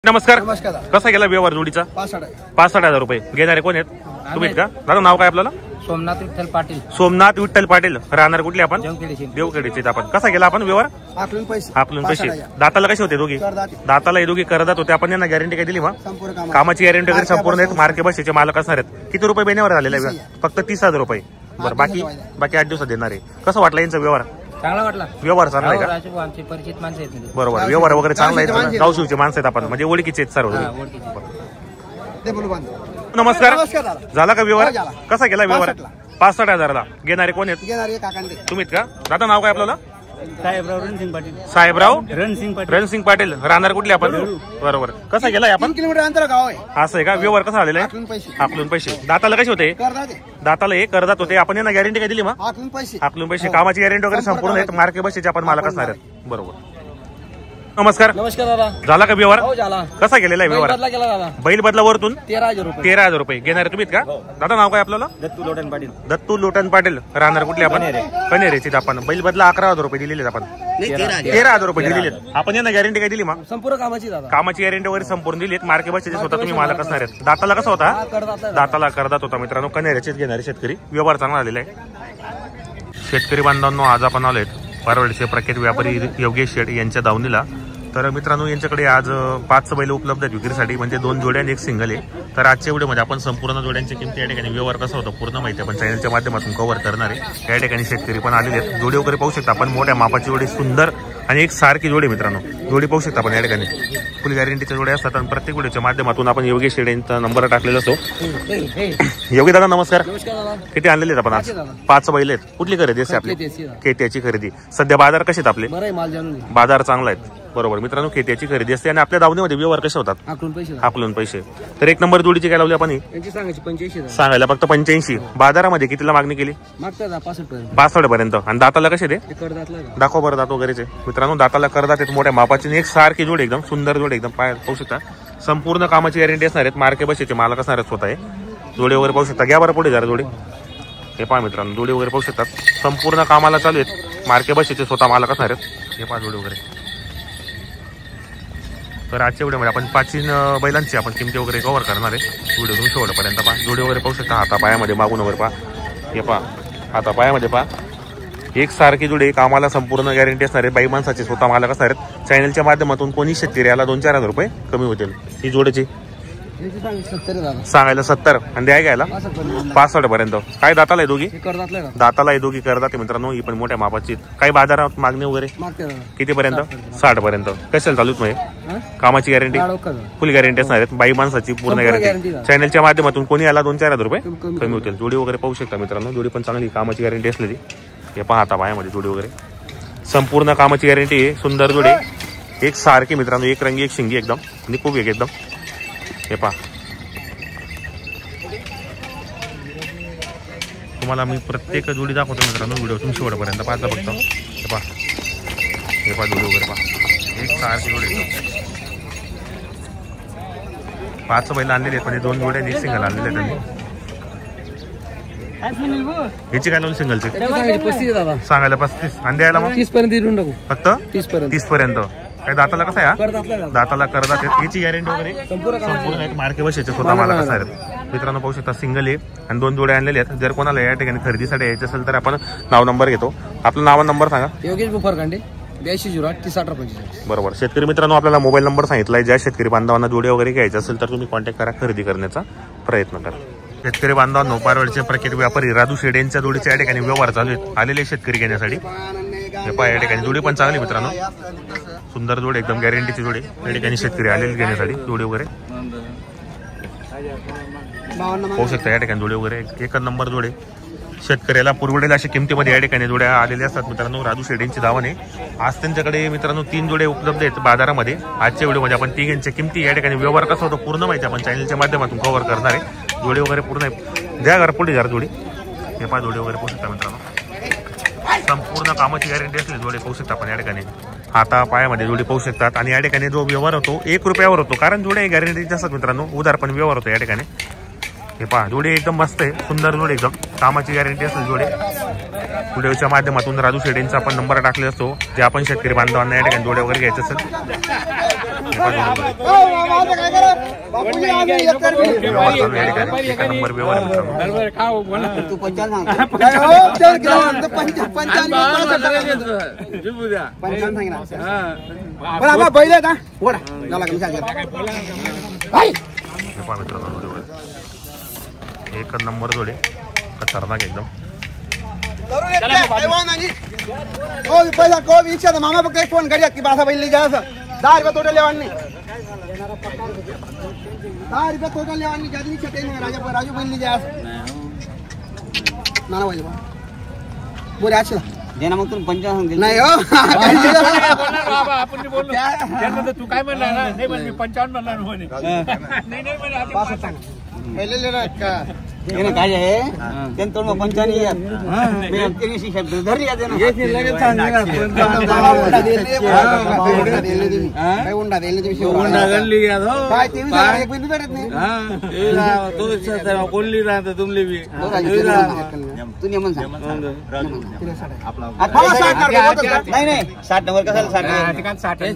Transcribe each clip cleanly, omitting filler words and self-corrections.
नमस्कार. नमस्कार. कसा गेला व्यवहार जोडीचा? 65,000 रुपये. घेणारे कोण आहेत? तुम्हीच का दादा? नाव काय आपल्याला? सोमनाथ विठ्ठल पाटील. सोमनाथ विठ्ठल पाटील. राहणार कुठले आपण? देवखेडचे. देवखेडचे. आपण कसा गेला आपण व्यवहार? आपलं पैसे दाताला कसे होते दोघी? दाताला हे दोघी करदात होते. आपण यांना गॅरंटी काय दिली मग? कामाची गॅरंटी वगैरे संपूर्ण आहेत. मार्के बसेचे मालक असणार आहेत. किती रुपये महिन्यावर झालेला आहे? फक्त 30,000 रुपये. बरं, बाकी 8 दिवसात देणार आहे. कसं वाटलं यांचा व्यवहार? चांगला वाटला. व्यवहार चांगला आहे का? आमचे परिचित माणसं आहेत. बरोबर, व्यवहार वगैरे चांगला आहे. गावशिवचे माणसं आहेत आपण, म्हणजे ओळखीचे आहेत सर्व. नमस्कार. झाला का व्यवहार? कसा गेला व्यवहार? 65,000ला. घेणारे कोण आहेत? तुम्हीच का दादा? नाव काय आपल्याला? साहेबराव रणसिंग पाटील. साहेबराव रणसिंग पाटील. राहणार कुठले आपण? बरोबर. कसा गेलाय आपण? 3 किलोमीटर अंतर गाव आहे. असं आहे का? व्यवहार कसा झालेला आहे? आपलून पैसे. दाताला कसे होते? दाताला हे करदात होते. आपण यांना गॅरंटी काय दिली मग? आपलून पैसे. कामाची गॅरंटी वगैरे संपूर्ण आहेत. मार्के बसेचे आपण मालक असणार आहेत. बरोबर. नमस्कार. दादा. झाला का व्यवहार? झाला. कसा गेलेला आहे व्यवहार? बैल बदला वरतून 13,000 रुपये. घेणारे तुम्हीच का? दादा नाव काय आपल्याला? दत्तू लोटन पाटील. राहणार कुठले आपण? कनेरेचे. आपण बैल बदला 11,000 रुपये दिलेले आपण. 13,000 रुपये दिलेले. आपण यांना गॅरंटी काय दिली मग? संपूर्ण कामाची गॅरंटी वगैरे संपूर्ण दिली. मार्के बसेचे स्वतः तुम्ही मालक असणार आहेत. दाताला कसा होता? दाताला करदात होता मित्रांनो. कनेरेचेच घेणारे शेतकरी. व्यवहार चांगला झालेला आहे. शेतकरी बांधवांनो, आज आपण आलोय परवडचे प्रख्यात व्यापारी योगेश शेठ यांच्या दावणीला. तर मित्रांनो, यांच्याकडे आज 5 बैल उपलब्ध आहेत विक्रीसाठी, म्हणजे 2 जोड्या आणि 1 सिंगल आहे. तर आजच्या व्हिडिओमध्ये आपण संपूर्ण जोड्यांची किमती या ठिकाणी व्यवहार कसा होता पूर्ण माहिती आपण चॅनलच्या माध्यमातून कव्हर करणार आहे. या ठिकाणी शेतकरी पण आलेले आहेत. जोडी वगैरे पाहू शकता आपण. मोठ्या मापाची जोडी, सुंदर आणि एक सारखी जोडी मित्रांनो. जोडी पाहू शकता आपण. या ठिकाणी फुल गॅरंटीच्या जोड्या असतात आणि प्रत्येक व्हिडिओच्या माध्यमातून आपण योगेश शेठ यांचा नंबर टाकलेला असतो. योगी दादा नमस्कार. किती आणलेले आहेत आपण आज? 5 बैल आहेत. कुठली खरेदी असते आपली? केट्याची खरेदी. सध्या बाजार कसे आहेत आपले? बाजार चांगला आहेत. बरोबर मित्रांनो, खेत्याची खरेदी असते. आणि आपल्या दावणीमध्ये व्यवहार कसे होतात? आपलून पैसे. तर 1 नंबर जोडीची काय लावली आपण? सांगायला फक्त 85. बाजारामध्ये कितीला मागणी केली? 65 पर्यंत. आणि दाताला कसे दे? दाखव बरं दात वगैरेचे. मित्रांनो, दाताला करदात आहेत. मोठ्या मापाची एक सारखी जोडी, एकदम सुंदर जोडी, एकदम पाय पाहू शकता. संपूर्ण कामाची गॅरंटी असणार आहेत. मार्के बसेचे मालक असणार आहेत स्वतः. जोडी वगैरे पाहू शकता. घ्या बरं पुढे जरा जोडी. हे पहा मित्रांनो, जोडी वगैरे पाहू शकतात. संपूर्ण कामाला चालू आहेत. मार्के बसेचे स्वतः मालक असणार आहेत. हे पहा जोडी वगैरे. तर आजच्या व्हिडिओमध्ये आपण 5 बैलांची आपण किमती वगैरे कव्हर करणार आहे. व्हिडिओ तुम्ही शेवटपर्यंत पहा. जोडी वगैरे पाहू शकता. हातापायामध्ये मागून वगैरे पहा. हे पहा हातापायामध्ये पहा. एक सारखी जोडी, कामाला संपूर्ण गॅरंटी असणार आहे. बाई माणसाचे स्वतः मालक असणार आहेत. चॅनलच्या माध्यमातून कोणी शेतकरी याला 2-4 रुपये कमी होतील. ही जोडीची सांगायला 70 आणि द्याय घ्यायला 65 पर्यंत. काय दाताला आहे दोघी? दाताला आहे दोघी करदात मित्रांनो. ही पण मोठ्या मापाची. काही बाजारात मागणी वगैरे किती पर्यंत? 60 पर्यंत. कशाला चालूच नाही? कामाची गॅरंटी फुल गॅरंटी असणार आहेत. बाई माणसाची पूर्ण गॅरंटी. चॅनलच्या माध्यमातून कोणी याला 2-4 रुपये कमी होतील. जोडी वगैरे पाहू शकता मित्रांनो. जोडी पण चांगली कामाची गॅरंटी असलेली. हे पहा आता पायामध्ये जोडी वगैरे संपूर्ण कामाची गॅरंटी आहे. सुंदर जोडी, एक सारखी मित्रांनो. एक रंगी, एक शिंगी, एकदम निकोप एक एकदम. हे पहा, तुम्हाला मी प्रत्येक जोडी दाखवतो मित्रांनो. व्हिडिओ तुम्ही शेवटपर्यंत पाहता फक्त. हे पहा, हे पहा जोडी वगैरे पहा. एक सारखी जोडी एकदम. 5 बैल आणलेले आहेत, म्हणजे 2 जोड्या आणि 1 सिंगल आणलेले आहेत. याची काय लावून सिंगलचे? सांगायला 35 आणि द्यायला मग 30 पर्यंत. फक्त 30 पर्यंत. काय दाताला कसं आहे? दाताला करदात. याची गॅरंटी वगैरे संपूर्ण एक मार्के बसेचे स्वतः मालक असणार आहेत. मित्रांनो पाहू शकता. सिंगल आहे आणि 2 जोड्या आणलेले आहेत. जर कोणाला या ठिकाणी खरेदीसाठी यायचं असेल तर आपण नाव नंबर घेतो. आपलं नाव नंबर सांगा. योगेश बुफरकांडे, 8208 बरोबर. शेतकरी मित्रांनो, आपल्याला मोबाईल नंबर सांगितलाय. ज्या शेतकरी बांधवांना जोडी वगैरे घ्यायचं असेल तर तुम्ही कॉन्टॅक्ट करा. खरेदी करण्याचा प्रयत्न करा. शेतकरी बांधवांनो, पारवडचे प्रख्यात व्यापारी राजू शेठ यांच्या जोडीच्या या ठिकाणी व्यवहार चालू आहेत. आलेले शेतकरी घेण्यासाठी. हे पहा, या ठिकाणी जोडी पण चांगली मित्रांनो. सुंदर जोडी, एकदम गॅरंटीची जोडी. या ठिकाणी शेतकरी आलेले घेण्यासाठी. जोडी वगैरे पाहू शकता. या ठिकाणी जोडी वगैरे 1 नंबर जोडी. शेतकऱ्याला पुरवडेल अशा किमतीमध्ये या ठिकाणी जोड्या आलेल्या असतात मित्रांनो. राजू शेठ यांची दावाने आज त्यांच्याकडे मित्रांनो 3 जोडे उपलब्ध आहेत बाजारामध्ये. आजच्या व्हिडिओमध्ये आपण 3 किमती या ठिकाणी व्यवहार कसा होतो पूर्ण माहिती आपण चॅनलच्या माध्यमातून कव्हर करणार आहे. जोडी वगैरे पूर्ण द्या घर पुढे जरा जोडी. हे पहा जोडी वगैरे पाहू शकता मित्रांनो. संपूर्ण कामाची गॅरंटी असली जोडी पाहू शकता आपण. या ठिकाणी हाता पायामध्ये जोडी पाहू शकतात. आणि या ठिकाणी जो व्यवहार होतो 1 रुपयावर होतो, कारण जोड्या गॅरंटीचे असतात मित्रांनो. उधार पण व्यवहार होतो या ठिकाणी. हे पहा, जोडी एकदम मस्त आहे. सुंदर जोडी, एकदम कामाची गॅरंटी असेल जोडी. व्हिडिओच्या माध्यमातून राजू शेठ यांचा आपण नंबर टाकलेला असतो. जे आपण शेतकरी बांधवांना या ठिकाणी जोड्या वगैरे घ्यायचं असेल एका नंबर व्यवहार आहे मित्रांनो. तू 55 हे पहा मित्रांनो जोडे. एक नंबर जोडे खतरनाक एकदम. मामा फक्त फोन करूया की बासा बैल जा 10 रुपये टोटल लेवानी 10 रुपये टोटल लेवानी ज्यादा छटे राजा राजू बैल जा नाना भाई बोले अच्छा देना मग तुम्ही 55 नाही हो आपण बोललो त्यानंतर तू काय म्हणला ना नाही म्हणे 55 म्हणला म्हणे नाही नाही म्हणे आपण पहिले का એને કાજે હે તેન તોડમાં 55 યાર મે 23 શબ્દ ધરી યાદ એનો ये लगे सांगा काय उंडा देले विषय ઉંડા ગલ્લી યાદ हो काय ते एक बिंदू भेटत नाही હા એલા તો સર બોલલી રાત तुमले भी तू नियमन सांग नाही नाही 60 नंबर कसा 60 ठिकाण 60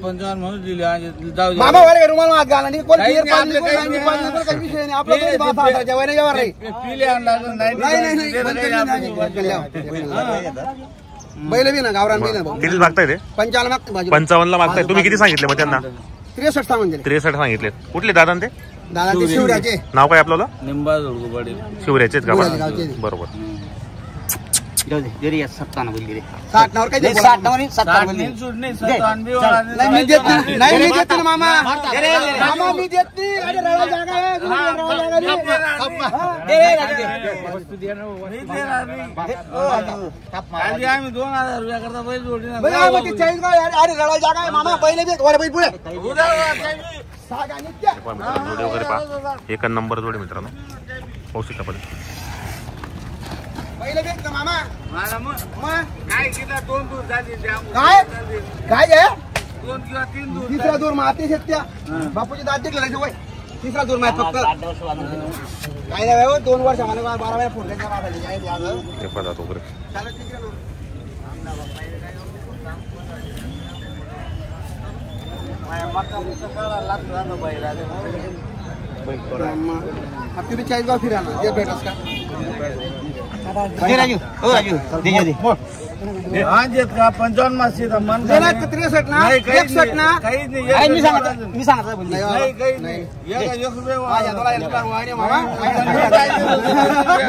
55 म्हणून दिले आज जाऊ मामा वाले रुमाल हात घाला नाही कोण क्लिअर पाणी काही विषय नाही आपला तो बात आता जेवण जेवण रे पीले आणला नाही बैल बी ना गावरान बी ना किती मागताय ते? 55 मागते बाजू 55 ला मागताय. तुम्ही किती सांगितले मग त्यांना? 63 सांगून दिले 63 सांगितले. कुठले दादा ते? दादा ते शिवराचे नाव काय आपल्याला? निंबा जोडगो पडेल शिवऱ्याचेच का? गावचे. बरोबर. जाऊ दे जरी 57 बोल गेले 60 नावर काय 60 नंबर 57 बोल नाही सूट नाही 57 नाही मी देत नाही मी देत ना मामा मामा मी देत नाही अरे रळा जागा आहे रळा जागा दे रे राजू वस्तू दे ना नाही दे आधी आम्ही 2000 रुपया करता बैल जोडी ना बघा मग ते 40 गाव अरे रळा जागा आहे मामा पहिले दे वर बैल पुढे सागा नित्य हे पहा मित्रांनो जोडे वगैरे पहा. एक नंबर जोडे मित्रांनो. पाहू शकता आपण. पहिले दे का मामा मला मग मग काय किती 2 दूर झाली काय काय आहे 2 किंवा 3 दूर तिसरा दूर माती शेत्या बापूची दात देखील वय तिसरा दूर माहित फक्त काय नाही हो 2 वर्ष मला 12 वेळा फोन केला माझा काय द्यावं हे पहा जातो वगैरे. चालत ठीक आहे ना तुम्ही 40 गाव फिरा ना ते भेटस का दे राजू ओ राजू दे दे आज येत का 55 मासी दा मन देना 63 ना 61 ना काही नाही मी सांगत नाही नाही एक रुपये माझ्या दोला येतो वाणी मामा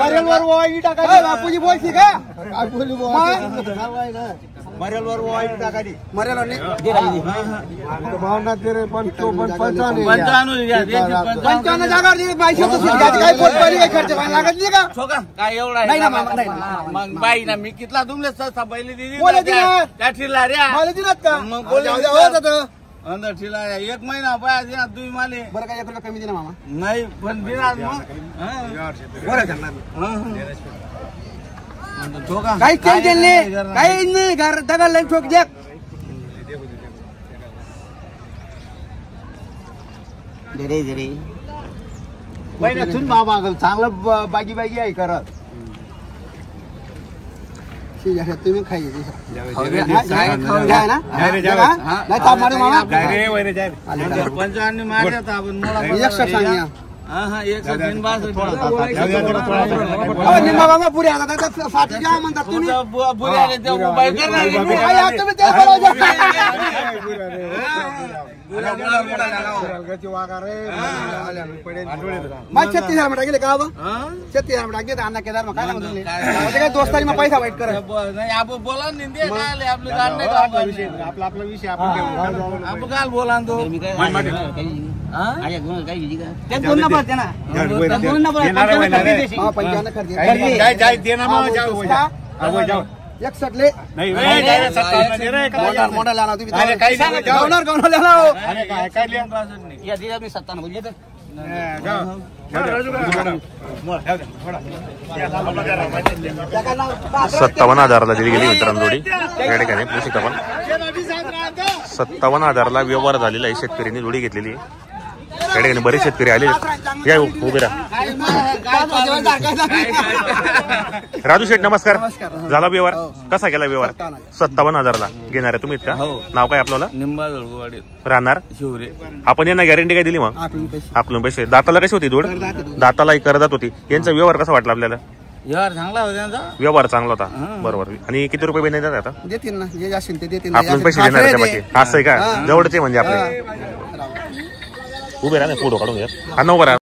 मरेल वर वाई टाकायची बापूजी बोलती का बापूजी बोल मरेल वर वाई टाकायची मरेल वर नाही भावना तेरे पण तो पण 55 घ्या 55 जागा दिली बाईशे तो काय पोट पाणी काय खर्च व्हायला लागत नाही का छोका काय एवढा नाही ना मामा नाही मग बाई ना मी कितला तुमले सस्ता बैली दिली बोले दिला त्या ठिला रे मला दिलात का मग बोले होत होतं अंदर ठिला 1 महिना पाया दिना तुम्ही माले बरं काय 1 रुपया कमी दिला मामा नाही पण दिना मग बरं करणार छोका काही टेन्शन नाही काही नाही घर दगड लाईन ठोक दे जरे जरे महिन्यातून बाबा चांगलं बागी बागी आहे करत तुम्ही खायचे पंचांनी मारत आपण मला हा हा एक दिन बाद निंबा पुरे आता 60 घ्या म्हणतात तुम्ही बुऱ्याने ते मोबाईल मग 36,000 मीटर गेले का 36,000 मीटर गेले अण्णा केदार मग काय सांगतो काय दोस्तानी मग पैसा वाईट कर नाही आपण बोला नाही काय आपलं गाड नाही आपला आपला विषय आपण आपण काल बोला तो एकसटले मोठा लाना तुम्ही मी 57 बोलले तर 57,000ला दिली गेली मित्रांनो जोडी. या ठिकाणी पाहू शकता आपण 57,000ला व्यवहार झालेला आहे. शेतकऱ्यांनी जोडी घेतलेली आहे. त्या ठिकाणी बरेच शेतकरी आले या उभे राहा. राजू शेठ नमस्कार. झाला व्यवहार कसा केला व्यवहार? 57,000ला घेणार आहे तुम्ही का? नाव काय आपल्याला? राहणार शिवरे. आपण यांना गॅरंटी काय दिली मग? आपलं पैसे दाताला कशी होती दूध? दाताला करदात होती. यांचा व्यवहार कसा वाटला आपल्याला? यार चांगला होता त्यांचा. व्यवहार चांगला होता बरोबर. आणि किती रुपये बिल देतात आता? देतील ना जे असेल ते देतील. आपण पैसे देणार आहे त्यामध्ये असं आहे का? जवळचे म्हणजे आपले उभे राहा ना फोटो काढून घ्या. हा नऊ बरा